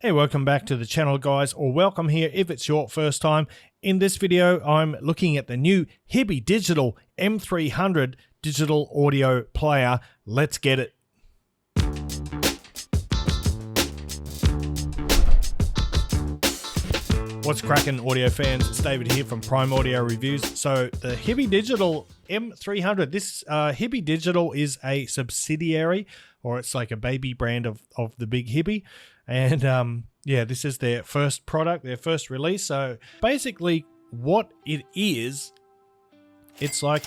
Hey, welcome back to the channel, guys, or welcome here if it's your first time. In this video, I'm looking at the new HiBy Digital M300 digital audio player. Let's get it. What's cracking, audio fans? It's David here from Prime Audio Reviews. So the HiBy Digital M300, this HiBy Digital is a subsidiary, or it's like a baby brand of the big HiBy. And yeah, this is their first product, their first release. So basically what it is, it's a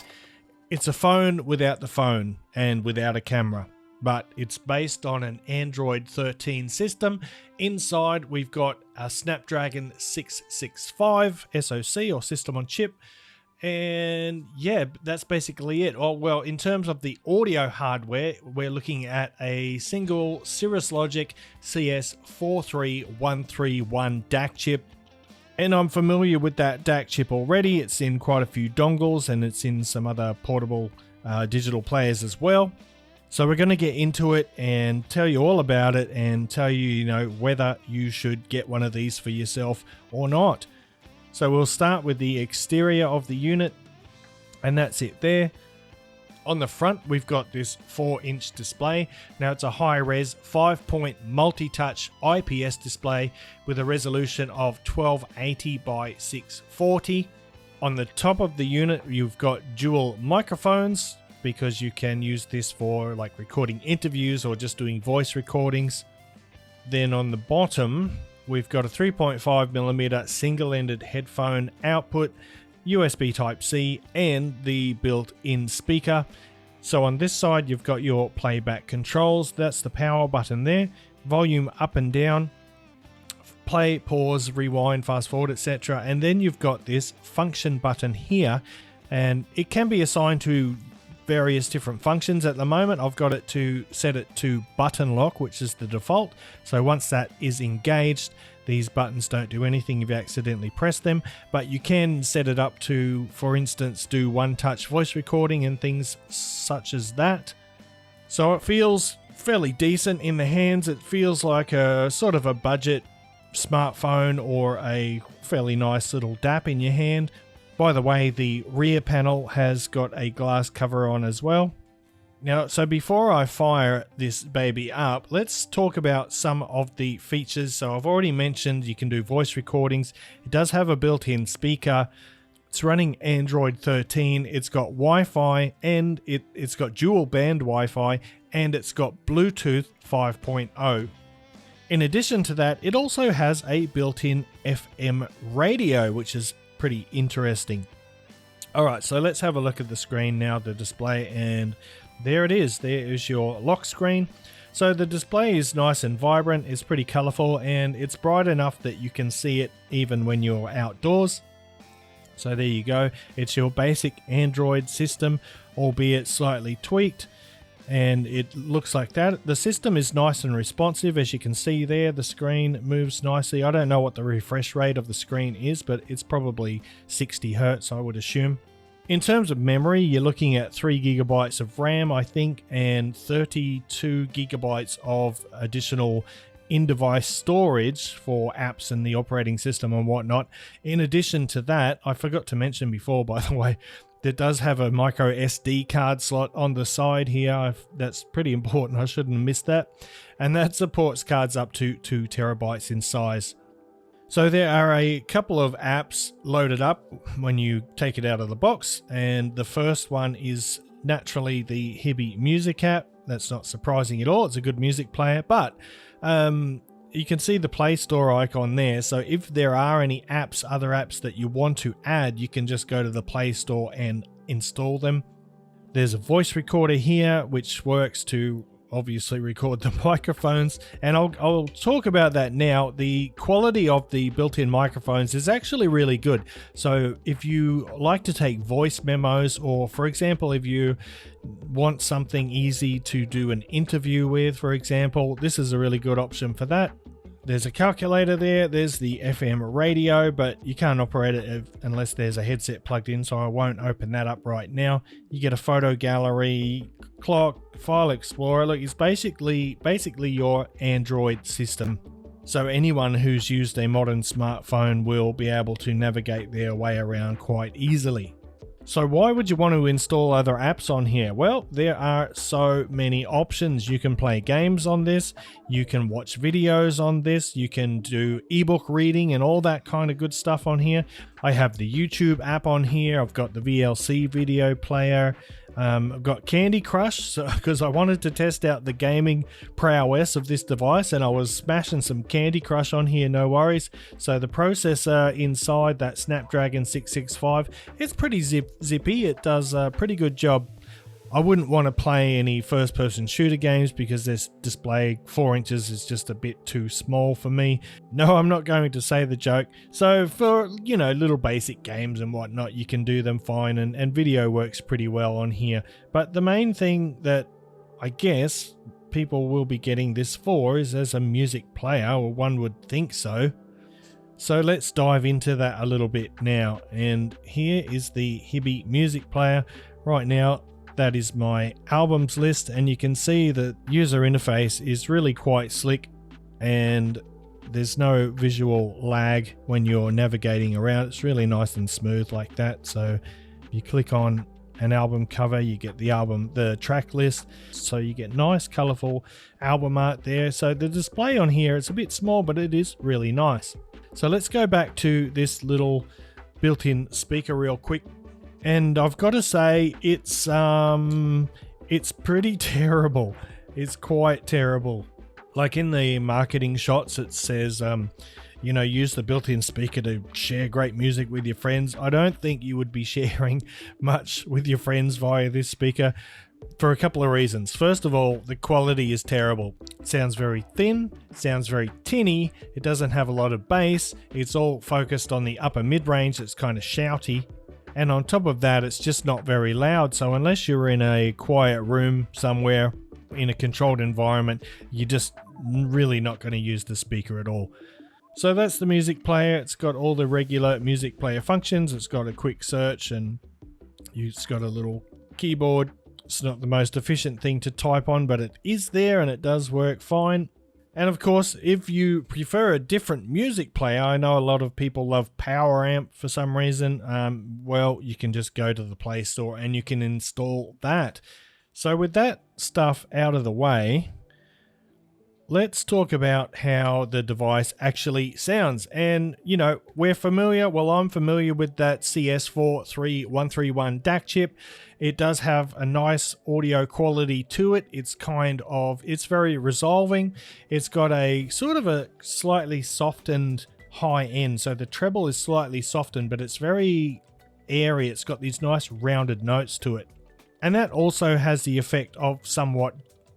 phone without the phone and without a camera. But it's based on an Android 13 system. Inside, we've got a Snapdragon 665 SoC, or system on chip. And yeah, that's basically it. Oh, well, in terms of the audio hardware, we're looking at a single Cirrus Logic CS43131 DAC chip. And I'm familiar with that DAC chip already. It's in quite a few dongles, and it's in some other portable digital players as well. So we're going to get into it and tell you all about it and tell you, whether you should get one of these for yourself or not. So we'll start with the exterior of the unit, and that's it there. On the front, we've got this 4-inch display. Now it's a high-res 5-point multi-touch IPS display with a resolution of 1280 by 640. On the top of the unit, you've got dual microphones, because you can use this for like recording interviews or just doing voice recordings. Then on the bottom, we've got a 3.5mm single-ended headphone output, USB Type-C, and the built-in speaker. So on this side, you've got your playback controls. That's the power button there. Volume up and down, play, pause, rewind, fast forward, etc. And then you've got this function button here, and it can be assigned to various different functions. At the moment, I've got it to set it to button lock, which is the default. So once that is engaged, these buttons don't do anything if you accidentally press them, but you can set it up to, for instance, do one-touch voice recording and things such as that. So it feels fairly decent in the hands. It feels like a sort of a budget smartphone or a fairly nice little dap in your hand. By the way, the rear panel has got a glass cover on as well. Now, so before I fire this baby up, let's talk about some of the features. So I've already mentioned you can do voice recordings. It does have a built-in speaker. It's running Android 13. It's got Wi-Fi, and it's got dual band Wi-Fi, and it's got Bluetooth 5.0. In addition to that, it also has a built-in FM radio, which is pretty interesting. Alright, so let's have a look at the screen now, the display, and there it is. There is your lock screen. So the display is nice and vibrant, it's pretty colorful, and it's bright enough that you can see it even when you're outdoors. So there you go. It's your basic Android system, albeit slightly tweaked, and it looks like that. The system is nice and responsive. As you can see there, the screen moves nicely. I don't know what the refresh rate of the screen is, but it's probably 60 Hz, I would assume. In terms of memory, you're looking at 3 GB of RAM, I think, and 32 GB of additional in-device storage for apps and the operating system and whatnot. In addition to that, I forgot to mention before, by the way, it does have a micro SD card slot on the side here. That's pretty important. I shouldn't have missed that. And that supports cards up to 2 TB in size. So there are a couple of apps loaded up when you take it out of the box. And the first one is naturally the HiBy Music app. That's not surprising at all. It's a good music player. But you can see the Play Store icon there. So if there are any apps, other apps that you want to add, you can just go to the Play Store and install them. There's a voice recorder here, which works to obviously record the microphones, and I'll talk about that now. The quality of the built-in microphones is actually really good. So if you like to take voice memos, or for example, if you want something easy to do an interview with, for example, this is a really good option for that. There's a calculator there, there's the FM radio, but you can't operate it unless there's a headset plugged in, so I won't open that up right now. You get a photo gallery, clock, file explorer. Look, it's basically your Android system. So anyone who's used a modern smartphone will be able to navigate their way around quite easily. So why would you want to install other apps on here? Well, there are so many options. You can play games on this, you can watch videos on this, you can do ebook reading and all that kind of good stuff on here. I have the YouTube app on here, I've got the VLC video player, I've got Candy Crush because I wanted to test out the gaming prowess of this device, and I was smashing some Candy Crush on here, no worries. So the processor inside that Snapdragon 665, it's pretty zippy. It does a pretty good job. I wouldn't want to play any first-person shooter games because this display 4 inches is just a bit too small for me. No, I'm not going to say the joke. So for, you know, little basic games and whatnot, you can do them fine, and video works pretty well on here. But the main thing that I guess people will be getting this for is as a music player, or one would think so. So let's dive into that a little bit now. And here is the HiBy music player. Right now, that is my albums list, and you can see the user interface is really quite slick, and there's no visual lag when you're navigating around. It's really nice and smooth like that. So if you click on an album cover, you get the track list, so you get nice colorful album art there. So the display on here, it's a bit small, but it is really nice. So let's go back to this little built-in speaker real quick. And I've got to say, it's pretty terrible. It's quite terrible. Like in the marketing shots, it says, you know, use the built-in speaker to share great music with your friends. I don't think you would be sharing much with your friends via this speaker for a couple of reasons. First of all, the quality is terrible. It sounds very thin, it sounds very tinny, it doesn't have a lot of bass, it's all focused on the upper mid-range, it's kind of shouty. And on top of that, it's just not very loud. So unless you're in a quiet room somewhere in a controlled environment, you're just really not going to use the speaker at all. So that's the music player. It's got all the regular music player functions. It's got a quick search, and it's got a little keyboard. It's not the most efficient thing to type on, but it is there and it does work fine. And of course, if you prefer a different music player, I know a lot of people love Power Amp for some reason. Well, you can just go to the Play Store and you can install that. So with that stuff out of the way, let's talk about how the device actually sounds. And, you know, we're familiar, well, I'm familiar with that CS43131 DAC chip. It does have a nice audio quality to it. It's very resolving. It's got a sort of a slightly softened high end. So the treble is slightly softened, but it's very airy. It's got these nice rounded notes to it. And that also has the effect of somewhat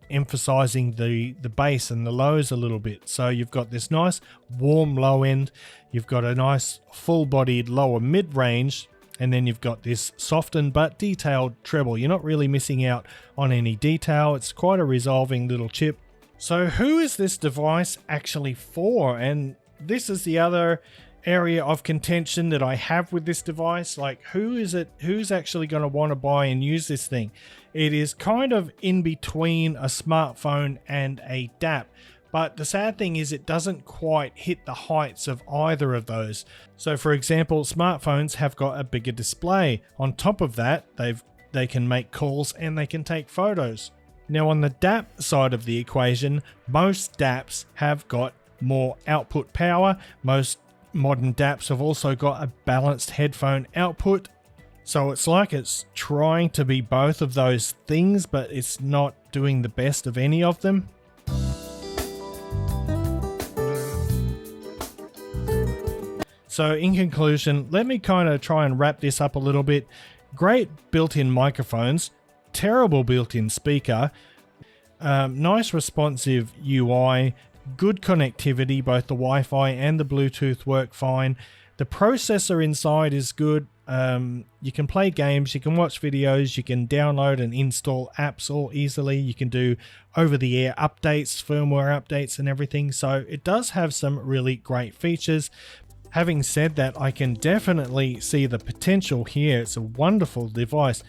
emphasizing the bass and the lows a little bit. So you've got this nice warm low end, you've got a nice full-bodied lower mid-range, and then you've got this softened but detailed treble. You're not really missing out on any detail. It's quite a resolving little chip. So who is this device actually for? And this is the other area of contention that I have with this device. Like, who's actually going to want to buy and use this thing? It is kind of in between a smartphone and a DAP, but the sad thing is it doesn't quite hit the heights of either of those. So for example, smartphones have got a bigger display. On top of that, they can make calls and they can take photos. Now on the DAP side of the equation, most DAPs have got more output power. Most modern DAPs have also got a balanced headphone output. So it's like it's trying to be both of those things, but it's not doing the best of any of them. So in conclusion, let me kind of try and wrap this up a little bit. Great built-in microphones, terrible built-in speaker, nice responsive UI, good connectivity, both the Wi-Fi and the Bluetooth work fine. The processor inside is good. You can play games, you can watch videos, you can download and install apps all easily. You can do over-the-air updates, firmware updates and everything. So it does have some really great features. Having said that, I can definitely see the potential here. It's a wonderful device.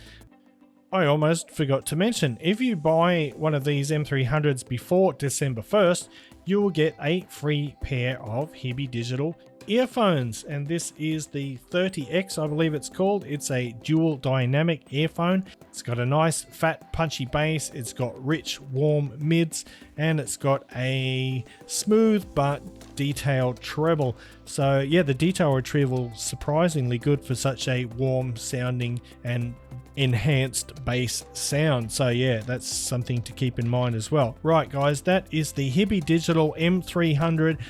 I almost forgot to mention, if you buy one of these M300s before December 1st, you will get a free pair of HiBy digital earphones, and this is the 30X, I believe it's called. It's a dual dynamic earphone. It's got a nice fat punchy bass, it's got rich warm mids, and it's got a smooth but detailed treble. So yeah, the detail retrieval surprisingly good for such a warm sounding and enhanced bass sound. So yeah, that's something to keep in mind as well. Right guys, that is the HiBy Digital M300.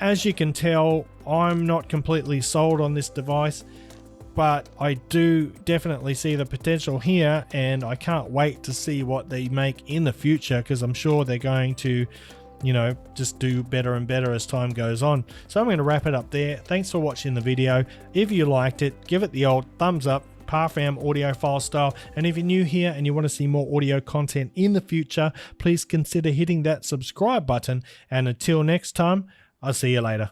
As you can tell, I'm not completely sold on this device, but I do definitely see the potential here, and I can't wait to see what they make in the future, because I'm sure they're going to, you know, just do better and better as time goes on. So I'm going to wrap it up there. Thanks for watching the video. If you liked it, give it the old thumbs up, Parfam audiophile style, and if you're new here and you want to see more audio content in the future, please consider hitting that subscribe button, and until next time, I'll see you later.